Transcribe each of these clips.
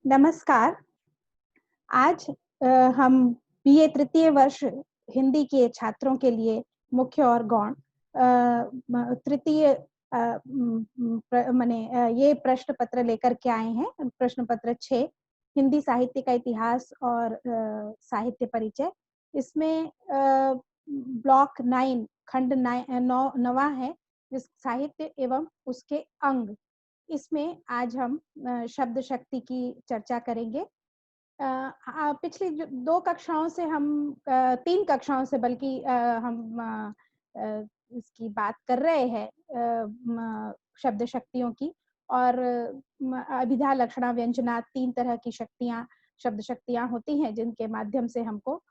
नमस्कार। आज हम बीए तृतीय वर्ष हिंदी के छात्रों के लिए मुख्य और गौण तृतीय ये प्रश्न पत्र लेकर के आए हैं। प्रश्न पत्र 6 हिंदी साहित्य का इतिहास और साहित्य परिचय। इसमें ब्लॉक 9 खंड 9वां है, जिस साहित्य एवं उसके अंग। इसमें आज हम शब्द शक्ति की चर्चा करेंगे। पिछली जो 2 कक्षाओं से हम 3 कक्षाओं से बल्कि हम इसकी बात कर रहे हैं शब्द शक्तियों की और अभिधा, लक्षणा, व्यंजना 3 तरह की शब्द शक्तियाँ होती हैं, जिनके माध्यम से हमको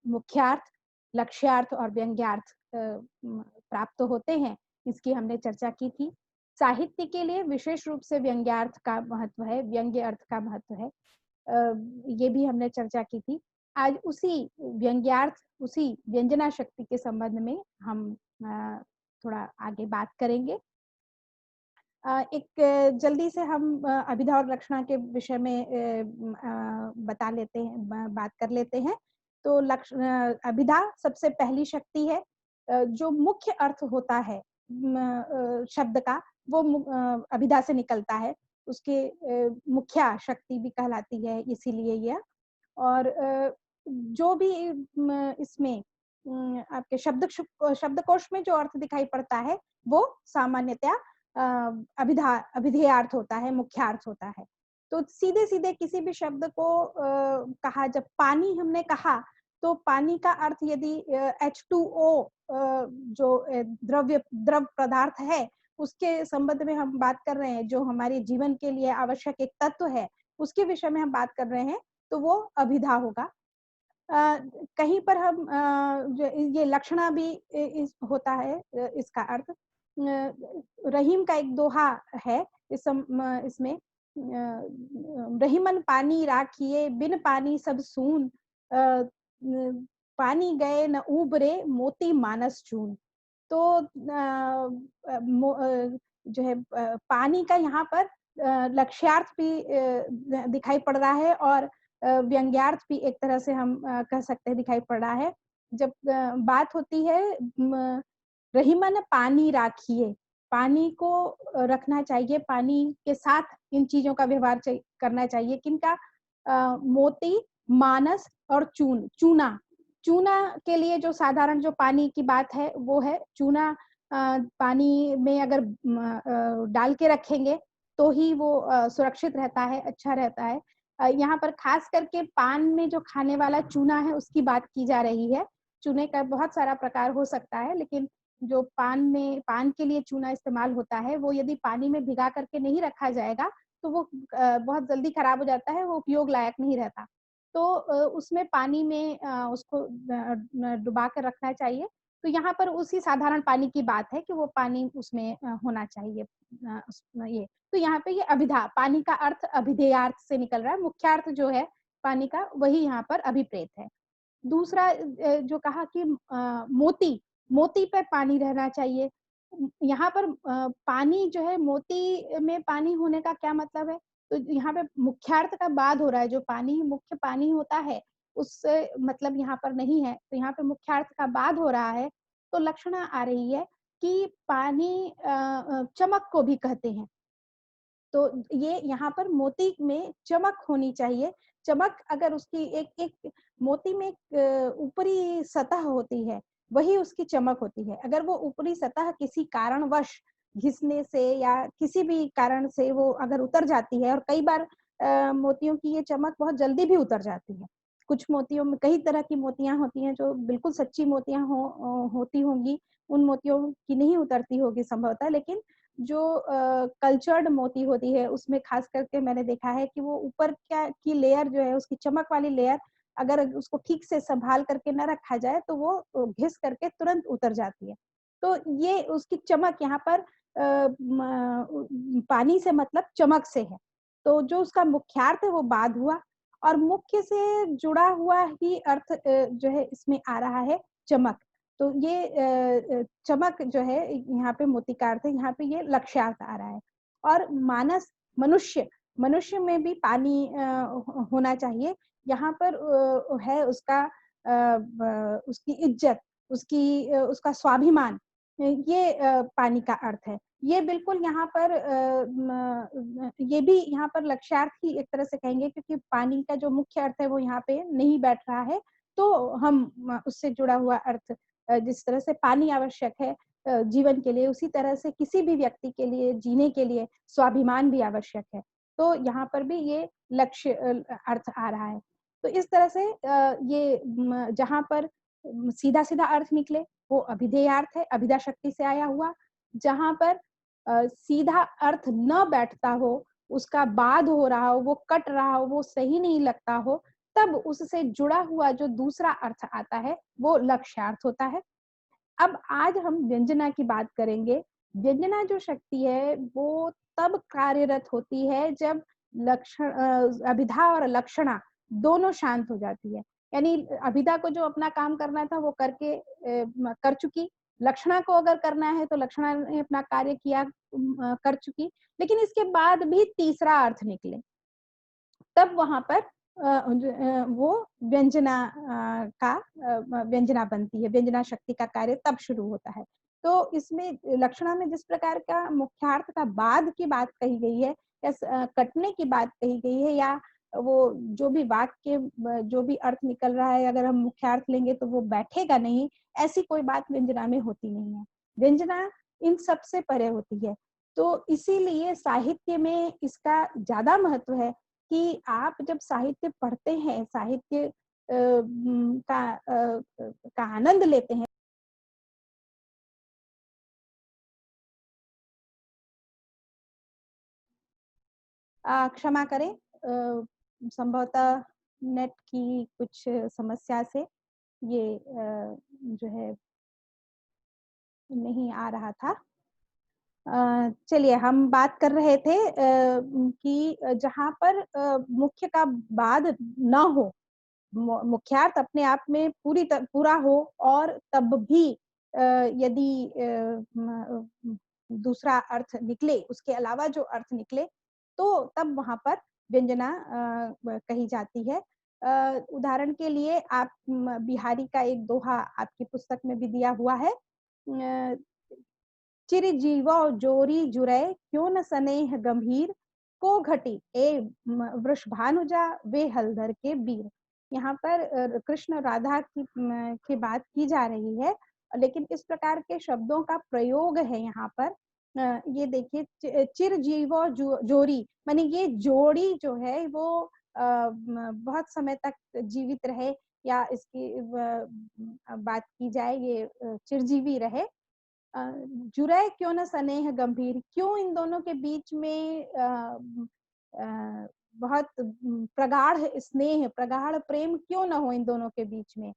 मुख्यार्थ, लक्ष्यार्थ और व्यंग्यार्थ प्राप्त होते हैं। इसकी हमने चर्चा की थी। साहित्य के लिए विशेष रूप से व्यंग्यार्थ का महत्व है, व्यंग्य अर्थ का महत्व है। ये भी हमने चर्चा की थी। आज उसी व्यंग्यार्थ, उसी व्यंजना शक्ति के संबंध में हम थोड़ा आगे बात करेंगे। एक जल्दी से हम अभिधा और लक्षणा के विषय में बता लेते हैं, बात कर लेते हैं। तो अभिधा सबसे पहली शक्ति है। जो मुख्य अर्थ होता है शब्द का, वो अभिधा से निकलता है। उसके मुख्या शक्ति भी कहलाती है, इसीलिए यह। और जो भी इसमें आपके शब्दकोश में जो अर्थ दिखाई पड़ता है, वो सामान्यतया अभिधेयार्थ होता है, मुख्यार्थ होता है। तो सीधे-सीधे किसी भी शब्द को कहा, जब पानी हमने कहा, तो पानी का अर्थ यदि H2O जो द्रव पदार्थ है, उसके संबंध में हम बात कर रहे हैं, जो हमारे जीवन के लिए आवश्यक एक तत्व है, उसके विषय में हम बात कर रहे हैं, तो वो अभिधा होगा। कहीं पर हम ये लक्षणा भी होता है, इसका अर्थ। रहीम का एक दोहा है इसमें, रहीमन पानी राखिए बिन पानी सब सून, पानी गए न उबरे मोती मानस चून। तो जो है पानी का यहाँ पर लक्ष्यार्थ भी दिखाई पड़ रहा है और व्यंग्यार्थ भी एक तरह से हम कह सकते हैं दिखाई पड़ रहा है। जब बात होती है रहीमन पानी राखिए, पानी को रखना चाहिए, पानी के साथ इन चीज़ों का व्यवहार करना चाहिए। किनका? मोती, मानस और चूना। चूना के लिए जो साधारण जो पानी की बात है, वो है चूना। पानी में अगर डाल के रखेंगे, तो ही वो सुरक्षित रहता है, अच्छा रहता है। यहाँ पर खास करके पान में जो खाने वाला चूना है, उसकी बात की जा रही है। चूने का बहुत सारा प्रकार हो सकता है, लेकिन जो पान के लिए चूना इस्तेमाल होता है, वो यदि पानी में भिगा करके नहीं रखा जाएगा, तो वो बहुत जल्दी खराब हो जाता है, वो उपयोग लायक नहीं रहता। तो उसमें पानी में उसको डुबा कर रखना चाहिए। तो यहाँ पर उसी साधारण पानी की बात है कि वो पानी उसमें होना चाहिए। उसमें ये तो यहाँ पे ये अभिधा, पानी का अर्थ अभिधेयार्थ से निकल रहा है, मुख्यार्थ जो है पानी का, वही यहाँ पर अभिप्रेत है। दूसरा जो कहा कि मोती पे पानी रहना चाहिए। यहाँ पर पानी जो है, मोती में पानी होने का क्या मतलब है? तो यहाँ पे मुख्यार्थ का बाद हो रहा है, जो पानी मुख्य पानी होता है, उससे मतलब यहाँ पर नहीं है। तो यहाँ पे मुख्यार्थ का बाद हो रहा है, तो लक्षणा आ रही है कि पानी चमक को भी कहते हैं। तो ये यहाँ पर मोती में चमक होनी चाहिए। चमक अगर उसकी एक एक मोती में एक ऊपरी सतह होती है, वही उसकी चमक होती है। अगर वो ऊपरी सतह किसी कारणवश घिसने से या किसी भी कारण से वो अगर उतर जाती है, और कई बार मोतियों की ये चमक बहुत जल्दी भी उतर जाती है। कुछ मोतियों में कई तरह की मोतियाँ होती हैं, जो बिल्कुल सच्ची मोतियाँ होती होंगी, उन मोतियों की नहीं उतरती होगी संभवतः, लेकिन जो कल्चर्ड मोती होती है, उसमें खास करके मैंने देखा है कि वो ऊपर क्या की लेयर जो है, उसकी चमक वाली लेयर, अगर उसको ठीक से संभाल करके न रखा जाए, तो वो घिस करके तुरंत उतर जाती है। तो ये उसकी चमक यहाँ पर पानी से मतलब चमक से है। तो जो उसका मुख्यार्थ है वो बाद हुआ, और मुख्य से जुड़ा हुआ ही अर्थ जो है इसमें आ रहा है चमक। तो ये चमक जो है यहाँ पे मोती का अर्थ है, यहाँ पे ये लक्ष्यार्थ आ रहा है। और मानस, मनुष्य, मनुष्य में भी पानी होना चाहिए। यहाँ पर है उसका उसकी इज्जत, उसका स्वाभिमान, ये पानी का अर्थ है। ये बिल्कुल यहाँ पर ये भी यहाँ पर लक्ष्यार्थ ही एक तरह से कहेंगे, क्योंकि पानी का जो मुख्य अर्थ है वो यहाँ पे नहीं बैठ रहा है। तो हम उससे जुड़ा हुआ अर्थ, जिस तरह से पानी आवश्यक है जीवन के लिए, उसी तरह से किसी भी व्यक्ति के लिए जीने के लिए स्वाभिमान भी आवश्यक है। तो यहाँ पर भी ये लक्ष्य अर्थ आ रहा है। तो इस तरह से ये जहाँ पर सीधा-सीधा अर्थ निकले वो अभिधेयार्थ है, अभिधा शक्ति से आया हुआ। जहाँ पर सीधा अर्थ न बैठता हो, उसका बाद हो रहा हो, वो कट रहा हो, वो सही नहीं लगता हो, तब उससे जुड़ा हुआ जो दूसरा अर्थ आता है, वो लक्ष्यार्थ होता है। अब आज हम व्यंजना की बात करेंगे। व्यंजना जो शक्ति है, वो तब कार्यरत होती है जब अभिधा और लक्षणा दोनों शांत हो जाती है। यानी अभिधा को जो अपना काम करना था वो करके कर चुकी, लक्षणा को अगर करना है तो लक्षणा ने अपना कार्य किया, कर चुकी, लेकिन इसके बाद भी तीसरा अर्थ निकले, तब वहाँ पर वो व्यंजना व्यंजना बनती है, व्यंजना शक्ति का कार्य तब शुरू होता है। तो इसमें लक्षणा में जिस प्रकार का मुख्यार्थ का बाद की बात कही गई है, या कटने की बात कही गई है, या वो जो भी वाक्य जो भी अर्थ निकल रहा है, अगर हम मुख्यार्थ लेंगे तो वो बैठेगा नहीं, ऐसी कोई बात व्यंजना में होती नहीं है। व्यंजना इन सब से परे होती है। तो इसीलिए साहित्य में इसका ज्यादा महत्व है कि आप जब साहित्य पढ़ते हैं, साहित्य का आनंद लेते हैं। क्षमा करें, संभवतः नेट की कुछ समस्या से ये जो है नहीं आ रहा था। चलिए, हम बात कर रहे थे कि जहाँ पर मुख्य का बाद ना हो, मुख्यार्थ अपने आप में पूरा हो, और तब भी यदि दूसरा अर्थ निकले, उसके अलावा जो अर्थ निकले, तो तब वहाँ पर व्यंजना कही जाती है। उदाहरण के लिए आप बिहारी का एक दोहा आपकी पुस्तक में भी दिया हुआ है, चिरजीवो जोरी जुरै क्यों न स्नेह गंभीर, को घटी ए वृषभानुजा वे हलधर के वीर। यहाँ पर कृष्ण राधा की बात की जा रही है, लेकिन इस प्रकार के शब्दों का प्रयोग है यहाँ पर। ये देखिए, चिरजीवो जोरी, माने ये जोड़ी जो है वो बहुत समय तक जीवित रहे, या इसकी बात की जाए, ये चिरजीवी रहे। जुरै क्यों न स्नेह गंभीर, क्यों इन दोनों के बीच में बहुत प्रगाढ़ स्नेह, प्रगाढ़ प्रेम क्यों न हो इन दोनों के बीच में।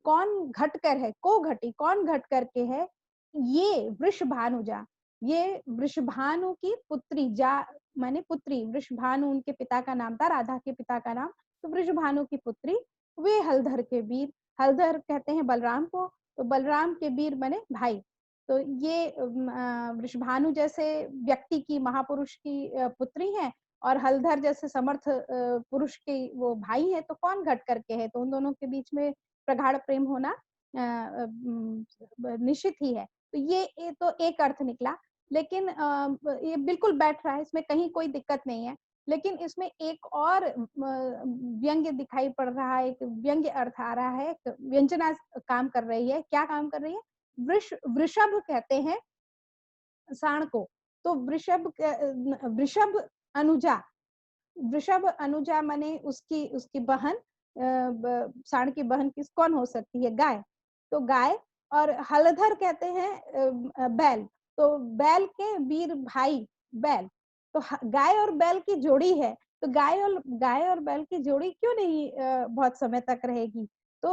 कौन घटकर है, को घटी, कौन घट करके है, ये वृषभानुजा, ये वृषभानु की पुत्री, जा माने पुत्री, वृषभानु उनके पिता का नाम था, राधा के पिता का नाम, तो वृषभानु की पुत्री, वे हलधर के वीर, हलधर कहते हैं बलराम को, तो बलराम के वीर बने भाई। तो ये वृषभानु जैसे व्यक्ति की, महापुरुष की पुत्री है, और हलधर जैसे समर्थ पुरुष के वो भाई है, तो कौन घट करके है, तो उन दोनों के बीच में प्रगाढ़ प्रेम होना निश्चित ही है। तो ये तो एक अर्थ निकला, लेकिन ये बिल्कुल बैठ रहा है, इसमें कहीं कोई दिक्कत नहीं है। लेकिन इसमें एक और व्यंग्य दिखाई पड़ रहा है, एक व्यंग्य अर्थ आ रहा है, एक व्यंजना काम कर रही है। क्या काम कर रही है? वृषभ कहते हैं साण को, तो वृषभ अनुजा, वृषभ अनुजा माने उसकी उसकी बहन, साण की बहन किस कौन हो सकती है? गाय। तो गाय, और हलधर कहते हैं बैल, तो बैल के वीर भाई बैल, तो गाय और बैल की जोड़ी है, तो गाय और बैल की जोड़ी क्यों नहीं बहुत समय तक रहेगी। तो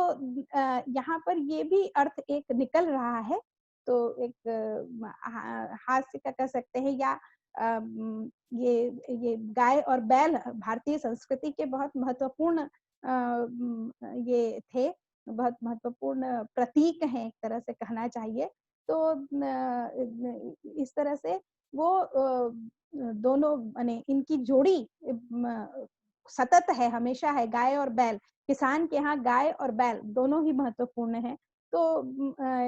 यहाँ पर ये भी अर्थ एक निकल रहा है। तो एक हास्य का कह सकते हैं, या ये गाय और बैल भारतीय संस्कृति के बहुत महत्वपूर्ण ये थे, बहुत महत्वपूर्ण प्रतीक हैं, एक तरह से कहना चाहिए। तो इस तरह से वो दोनों माने इनकी जोड़ी सतत है, हमेशा है, गाय और बैल। किसान के यहाँ गाय और बैल दोनों ही महत्वपूर्ण हैं। तो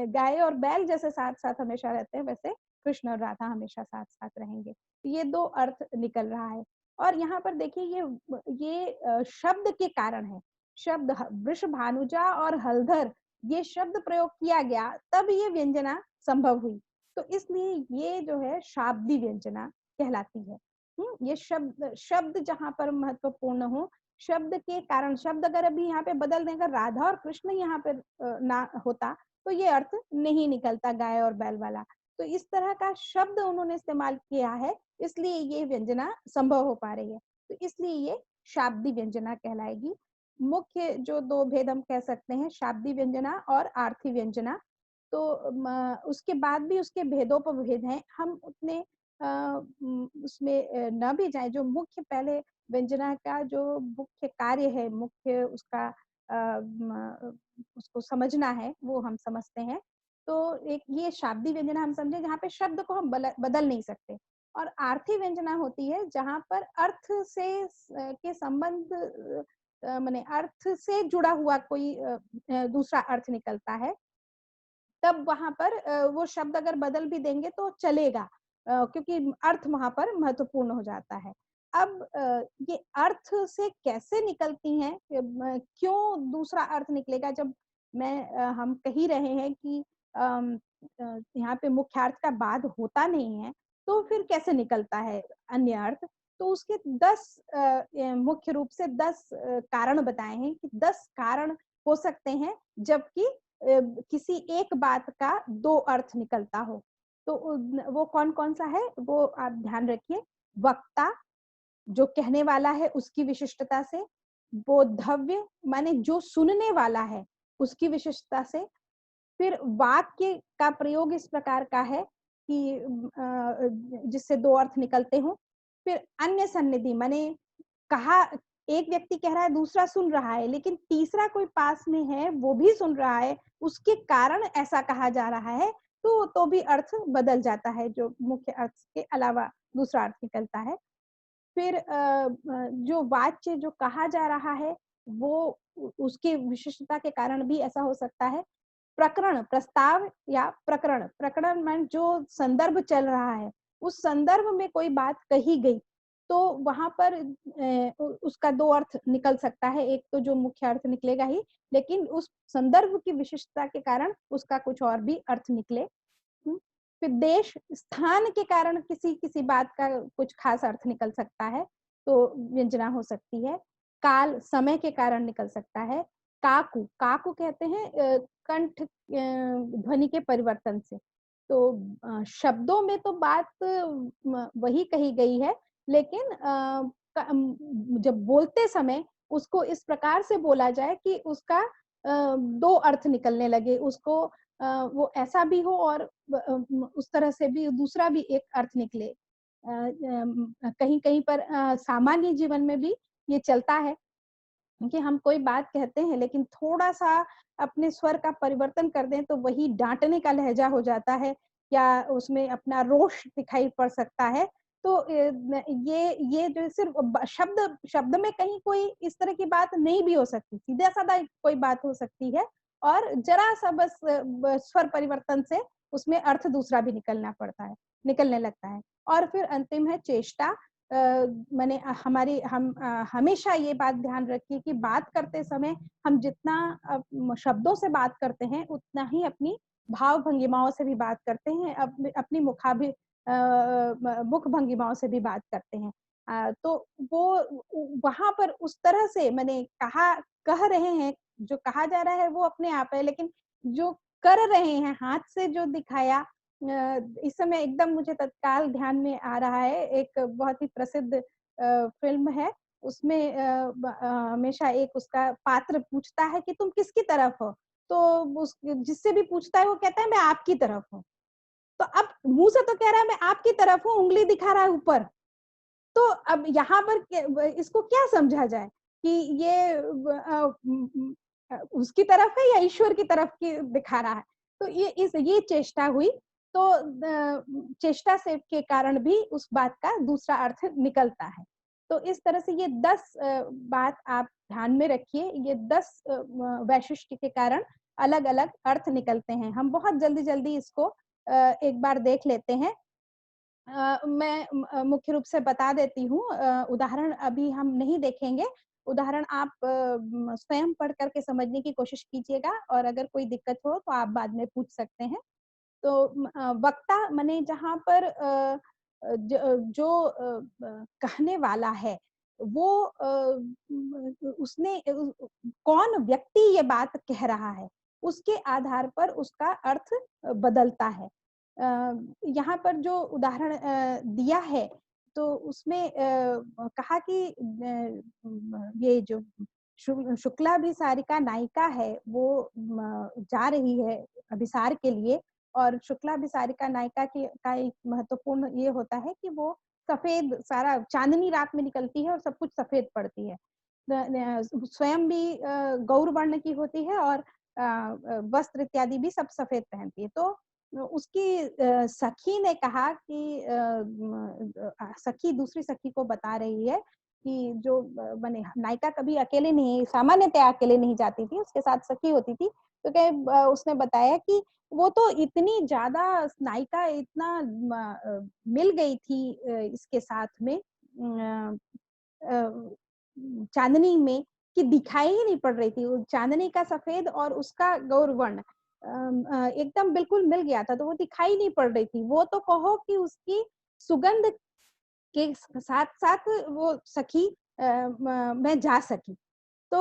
गाय और बैल जैसे साथ-साथ हमेशा रहते हैं, वैसे कृष्ण और राधा हमेशा साथ-साथ रहेंगे। ये 2 अर्थ निकल रहा है। और यहाँ पर देखिए ये शब्द के कारण है। शब्द वृषभानुजा और हलधर ये शब्द प्रयोग किया गया, तब ये व्यंजना संभव हुई। तो इसलिए ये जो है शाब्दी व्यंजना कहलाती है। ये शब्द शब्द जहाँ पर महत्वपूर्ण हो, शब्द के कारण, शब्द अगर अभी यहाँ पे बदल दें, अगर राधा और कृष्ण यहाँ पे ना होता तो ये अर्थ नहीं निकलता गाय और बैल वाला। तो इस तरह का शब्द उन्होंने इस्तेमाल किया है, इसलिए ये व्यंजना संभव हो पा रही है। तो इसलिए ये शाब्दी व्यंजना कहलाएगी। मुख्य जो 2 भेद हम कह सकते हैं, शाब्दी व्यंजना और आर्थी व्यंजना। तो उसके बाद भी उसके भेदोपभेद हैं। हम उतने उसमें ना भी जाएँ, जो मुख्य पहले व्यंजना का जो मुख्य कार्य है, मुख्य उसका उसको समझना है, वो हम समझते हैं। तो एक ये शाब्दी व्यंजना हम समझे जहाँ पे शब्द को हम बदल नहीं सकते। और आर्थी व्यंजना होती है जहाँ पर अर्थ से के संबंध माने अर्थ से जुड़ा हुआ कोई दूसरा अर्थ निकलता है। तब वहाँ पर वो शब्द अगर बदल भी देंगे तो चलेगा, क्योंकि अर्थ वहाँ पर महत्वपूर्ण हो जाता है। अब ये अर्थ से कैसे निकलती हैं, क्यों दूसरा अर्थ निकलेगा जब हम कह ही रहे हैं कि यहाँ पे मुख्यार्थ का बाद होता नहीं है, तो फिर कैसे निकलता है अन्य अर्थ? तो उसके 10 मुख्य रूप से 10 कारण बताए हैं कि 10 कारण हो सकते हैं जबकि किसी एक बात का 2 अर्थ निकलता हो। तो वो कौन-कौन सा है, वो आप ध्यान रखिए। वक्ता, जो कहने वाला है उसकी विशिष्टता से, बोद्धव्य माने जो सुनने वाला है उसकी विशिष्टता से, फिर वाक्य का प्रयोग इस प्रकार का है कि जिससे 2 अर्थ निकलते हों। फिर अन्य सन्निधि माने कहा, एक व्यक्ति कह रहा है, दूसरा सुन रहा है, लेकिन तीसरा कोई पास में है, वो भी सुन रहा है, उसके कारण ऐसा कहा जा रहा है, तो भी अर्थ बदल जाता है, जो मुख्य अर्थ के अलावा दूसरा अर्थ निकलता है। फिर जो वाच्य जो कहा जा रहा है, वो उसकी विशिष्टता के कारण भी ऐसा हो सकता है। प्रकरण, प्रस्ताव या प्रकरण, प्रकरण माने जो संदर्भ चल रहा है, उस संदर्भ में कोई बात कही गई, तो वहाँ पर उसका 2 अर्थ निकल सकता है। एक तो जो मुख्य अर्थ निकलेगा ही, लेकिन उस संदर्भ की विशिष्टता के कारण उसका कुछ और भी अर्थ निकले। फिर देश, स्थान के कारण किसी बात का कुछ खास अर्थ निकल सकता है, तो व्यंजना हो सकती है। काल, समय के कारण निकल सकता है। काकु, काकु कहते हैं कंठ ध्वनि के परिवर्तन से। तो शब्दों में तो बात वही कही गई है, लेकिन जब बोलते समय उसको इस प्रकार से बोला जाए कि उसका 2 अर्थ निकलने लगे, उसको वो ऐसा भी हो और उस तरह से भी दूसरा भी एक अर्थ निकले। कहीं-कहीं पर सामान्य जीवन में भी ये चलता है कि हम कोई बात कहते हैं, लेकिन थोड़ा-सा अपने स्वर का परिवर्तन कर दें, तो वही डाँटने का लहज़ा हो जाता है या उसमें अपना रोष दिखाई पड़ सकता है। तो ये जो सिर्फ़ शब्द शब्द में कहीं कोई इस तरह की बात नहीं भी हो सकती, सीधा-साधा कोई बात हो सकती है और ज़रा-सा बस स्वर परिवर्तन से उसमें अर्थ दूसरा भी निकलने लगता है। और फिर अंतिम है चेष्टा। माने हम हमेशा ये बात ध्यान रखिए कि बात करते समय हम जितना शब्दों से बात करते हैं, उतना ही अपनी भाव भंगिमाओं से भी बात करते हैं, अपनी मुख भंगिमाओं से भी बात करते हैं। तो वो वहाँ पर उस तरह से माने कह रहे हैं, जो कहा जा रहा है वो अपने आप है, लेकिन जो कर रहे हैं, हाथ से जो दिखाया, इस समय एकदम मुझे तत्काल ध्यान में आ रहा है, एक बहुत ही प्रसिद्ध फ़िल्म है, उसमें हमेशा एक उसका पात्र पूछता है कि तुम किसकी तरफ हो? तो उस जिससे भी पूछता है वो कहता है मैं आपकी तरफ हूँ। तो अब मुँह से तो कह रहा है मैं आपकी तरफ हूँ, उँगली दिखा रहा है ऊपर। तो अब यहाँ पर इसको क्या समझा जाए कि ये उसकी तरफ है या ईश्वर की तरफ की दिखा रहा है? तो ये चेष्टा हुई, तो चेष्टा से के कारण भी उस बात का दूसरा अर्थ निकलता है। तो इस तरह से ये 10 बात आप ध्यान में रखिए, ये 10 वैशिष्ट्य के कारण अलग-अलग अर्थ निकलते हैं। हम बहुत जल्दी-जल्दी इसको एक बार देख लेते हैं। मैं मुख्य रूप से बता देती हूँ, उदाहरण अभी हम नहीं देखेंगे, उदाहरण आप स्वयं पढ़ कर के समझने की कोशिश कीजिएगा और अगर कोई दिक्कत हो तो आप बाद में पूछ सकते हैं। तो वक्ता माने जहाँ पर जो कहने वाला है, वो उसने कौन व्यक्ति ये बात कह रहा है, उसके आधार पर उसका अर्थ बदलता है। यहाँ पर जो उदाहरण दिया है, तो उसमें कहा कि ये जो शुक्लाभिसारिका नायिका है, वो जा रही है अभिसार के लिए, और शुक्लाभिसारिका नायिका की का एक महत्वपूर्ण ये होता है कि वो सफ़ेद सारा चाँदनी रात में निकलती है और सब कुछ सफ़ेद पड़ती है। स्वयं भी गौर वर्ण की होती है और वस्त्र इत्यादि भी सब सफ़ेद पहनती है। तो उसकी सखी ने कहा कि सखी दूसरी सखी को बता रही है कि जो माने नायिका कभी अकेले नहीं, सामान्यतः अकेले नहीं जाती थी, उसके साथ सखी होती थी। तो उसने बताया कि वो तो इतनी ज़्यादा नायिका इतना मिल गई थी इसके साथ में अ, चाँदनी में, कि दिखाई ही नहीं पड़ रही थी। वो चाँदनी का सफ़ेद और उसका गौर वर्ण एकदम बिल्कुल मिल गया था, तो वो दिखाई नहीं पड़ रही थी। वो तो कहो कि उसकी सुगंध के साथ-साथ वो सखी में जा सकी। तो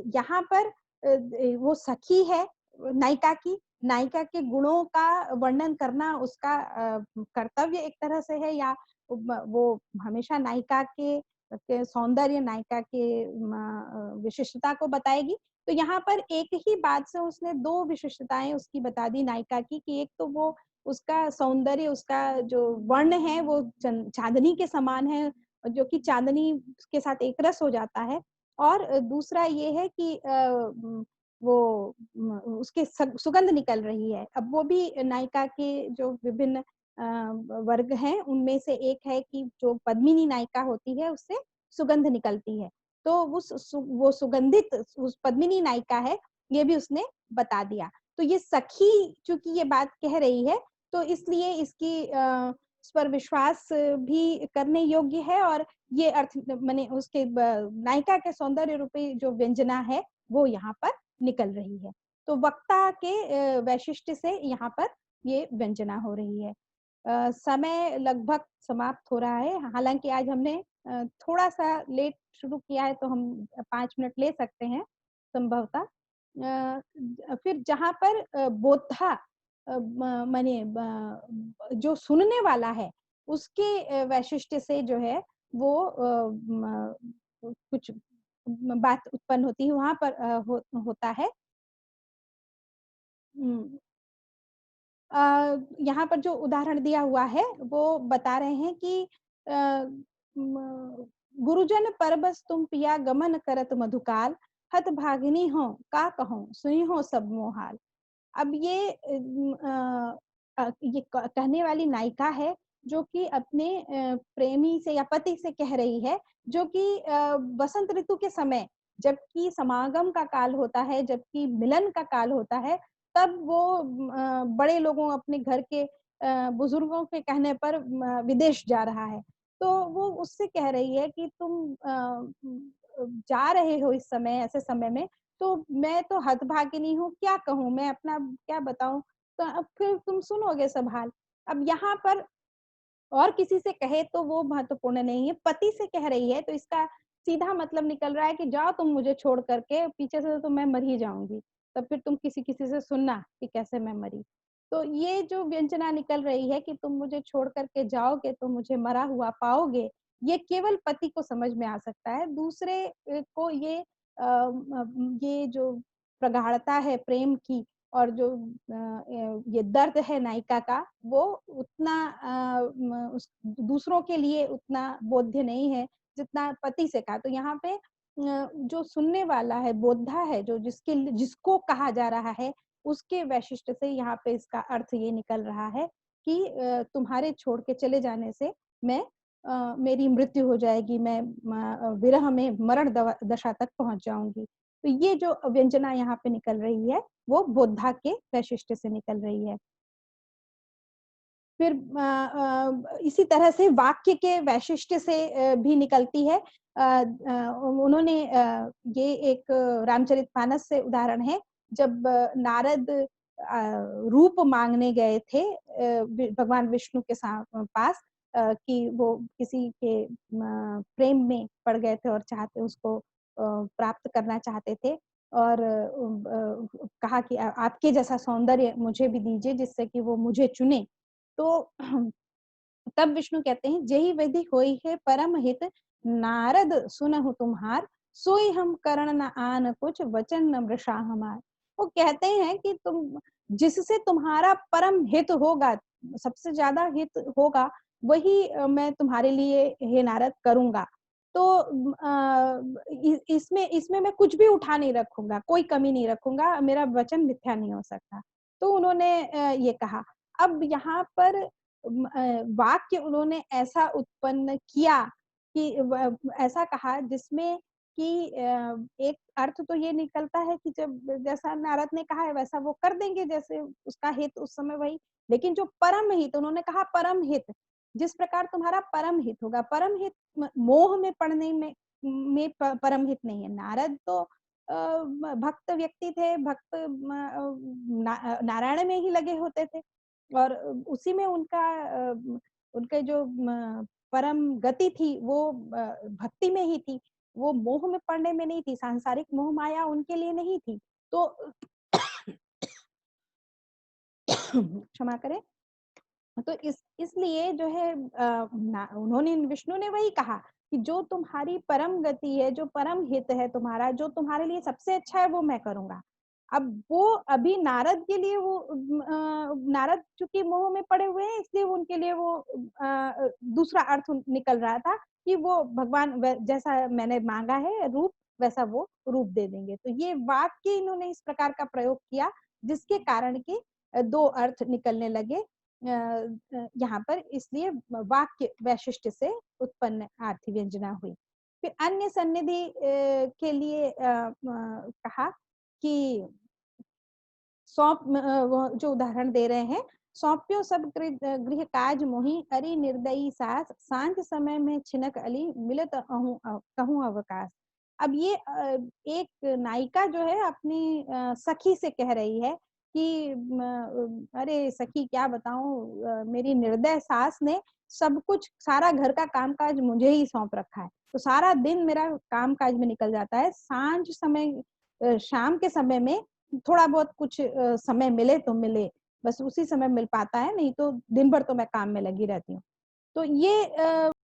यहाँ पर वो सखी है नायिका की, नायिका के गुणों का वर्णन करना उसका कर्तव्य एक तरह से है, या वो हमेशा नायिका के सौंदर्य, नायिका के विशिष्टता को बताएगी। तो यहाँ पर एक ही बात से उसने 2 विशिष्टताएँ उसकी बता दी नायिका की, कि एक तो वो उसका सौंदर्य, उसका जो वर्ण है वो चाँदनी के समान है, जो कि चाँदनी के साथ एक रस हो जाता है। और दूसरा ये है कि वो उसके सुगंध निकल रही है। अब वो भी नायिका के जो विभिन्न वर्ग हैं, उनमें से एक है कि जो पद्मिनी नायिका होती है, उससे सुगंध निकलती है। तो वो सुगंधित उस पद्मिनी नायिका है, ये भी उसने बता दिया। तो ये सखी चूँकि ये बात कह रही है, तो इसलिए इसकी इस पर विश्वास भी करने योग्य है, और ये अर्थ माने उसके नायिका के सौंदर्य रूपी जो व्यंजना है, वो यहाँ पर निकल रही है। तो वक्ता के वैशिष्ट्य से यहाँ पर ये व्यंजना हो रही है। समय लगभग समाप्त हो रहा है, हालाँकि आज हमने थोड़ा-सा लेट शुरू किया है, तो हम 5 मिनट ले सकते हैं संभवतः। फिर जहाँ पर बोधा माने जो सुनने वाला है, उसके वैशिष्ट्य से जो है वो कुछ बात उत्पन्न होती है, वहाँ पर होता है। हुँ। यहाँ पर जो उदाहरण दिया हुआ है, वो बता रहे हैं कि म गुरुजन परबस तुम पिया गमन करत मधुकाल, हतभागिनी हों, का कहूँ सुनी हो सब मोहाल। अब ये ये कहने वाली नायिका है, जो कि अपने प्रेमी से या पति से कह रही है, जो कि बसंत ऋतु के समय जबकि समागम का काल होता है, जबकि मिलन का काल होता है, तब वो बड़े लोगों अपने घर के बुजुर्गों के कहने पर विदेश जा रहा है। तो वो उससे कह रही है कि तुम जा रहे हो इस समय, ऐसे समय में, तो मैं तो हतभागिनी हूँ, क्या कहूँ मैं अपना क्या बताऊँ? तो अब फिर तुम सुनोगे सब हाल। अब यहाँ पर और किसी से कहे तो वो महत्वपूर्ण नहीं है, पति से कह रही है, तो इसका सीधा मतलब निकल रहा है कि जाओ तुम मुझे छोड़ कर के, पीछे से तो मैं मर ही जाऊँगी। तब फिर तुम किसी-किसी से सुनना कि कैसे मैं मरी। तो ये जो व्यंजना निकल रही है कि तुम मुझे छोड़ कर के जाओगे तो मुझे मरा हुआ पाओगे, ये केवल पति को समझ में आ सकता है। दूसरे को ये जो प्रगाढ़ता है प्रेम की, और जो ये दर्द है नायिका का, वो उतना दूसरों के लिए उतना बोध्य नहीं है, जितना पति से का। तो यहाँ पे जो सुनने वाला है, बोद्धा है, जो जिसको कहा जा रहा है, उसके वैशिष्ट से यहाँ पे इसका अर्थ ये निकल रहा है कि तुम्हारे छोड़ के चले जाने से मेरी मृत्यु हो जाएगी, मैं विरह में मरण दशा तक पहुंच जाऊंगी। तो ये जो व्यंजना यहाँ पे निकल रही है वो बोद्धा के वैशिष्ट से निकल रही है। फिर इसी तरह से वाक्य के वैशिष्ट से भी निकलती है। उन्होंने ये एक रामचरितमानस से उदाहरण है, जब नारद रूप मांगने गए थे भगवान विष्णु के पास, कि वो किसी के प्रेम में पड़ गए थे और चाहते उसको प्राप्त करना चाहते थे, और कहा कि आपके जैसा सौंदर्य मुझे भी दीजिए जिससे कि वो मुझे चुने। तो तब विष्णु कहते हैं, जेहि विधि होई है परम हित, नारद सुनहु तुम्हार, सोई हम करण न आन कुछ, वचन न मृषा हमार। वो कहते हैं कि तुम जिससे तुम्हारा परम हित होगा, सबसे ज्यादा हित होगा, वही मैं तुम्हारे लिए हे नारद करूंगा। तो इसमें इसमें मैं कुछ भी उठा नहीं रखूंगा, कोई कमी नहीं रखूंगा, मेरा वचन मिथ्या नहीं हो सकता। तो उन्होंने ये कहा। अब यहाँ पर वाक्य उन्होंने ऐसा उत्पन्न किया कि ऐसा कहा जिसमें कि एक अर्थ तो ये निकलता है कि जब जैसा नारद ने कहा है वैसा वो कर देंगे, जैसे उसका हित उस समय वही। लेकिन जो परम हित, उन्होंने कहा परम हित, जिस प्रकार तुम्हारा परम हित होगा, परम हित मोह में पड़ने में परम हित नहीं है। नारद तो भक्त व्यक्ति थे, भक्त नारायण में ही लगे होते थे, और उसी में उनके जो परम गति थी वो भक्ति में ही थी, वो मोह में पड़ने में नहीं थी, सांसारिक मोह माया उनके लिए नहीं थी। तो क्षमा करें। तो इसलिए जो है उन्होंने, विष्णु ने वही कहा कि जो तुम्हारी परम गति है, जो परम हित है तुम्हारा, जो तुम्हारे लिए सबसे अच्छा है वो मैं करूंगा। अब वो अभी नारद के लिए वो नारद चूंकि मोह में पड़े हुए हैं, इसलिए उनके लिए वो दूसरा अर्थ निकल रहा था कि वो भगवान जैसा मैंने मांगा है रूप, वैसा वो रूप दे देंगे। तो ये वाक्य इन्होंने इस प्रकार का प्रयोग किया जिसके कारण के दो अर्थ निकलने लगे यहाँ पर, इसलिए वाक्य वैशिष्ट से उत्पन्न आर्थ व्यंजना हुई। फिर अन्य सन्निधि के लिए कहा कि सौंप, जो उदाहरण दे रहे हैं, सौंप्यो सब गृह काज मोही, अरि निर्दयी सास, सांझ समय में छिनक अली, मिलत कहूँ अवकाश। अब ये एक नायिका जो है अपनी सखी से कह रही है कि अरे सखी क्या बताऊं, मेरी निर्दय सास ने सब कुछ, सारा घर का कामकाज मुझे ही सौंप रखा है, तो सारा दिन मेरा कामकाज में निकल जाता है। सांझ समय, शाम के समय में थोड़ा बहुत कुछ समय मिले तो मिले, बस उसी समय मिल पाता है, नहीं तो दिन भर तो मैं काम में लगी रहती हूँ। तो ये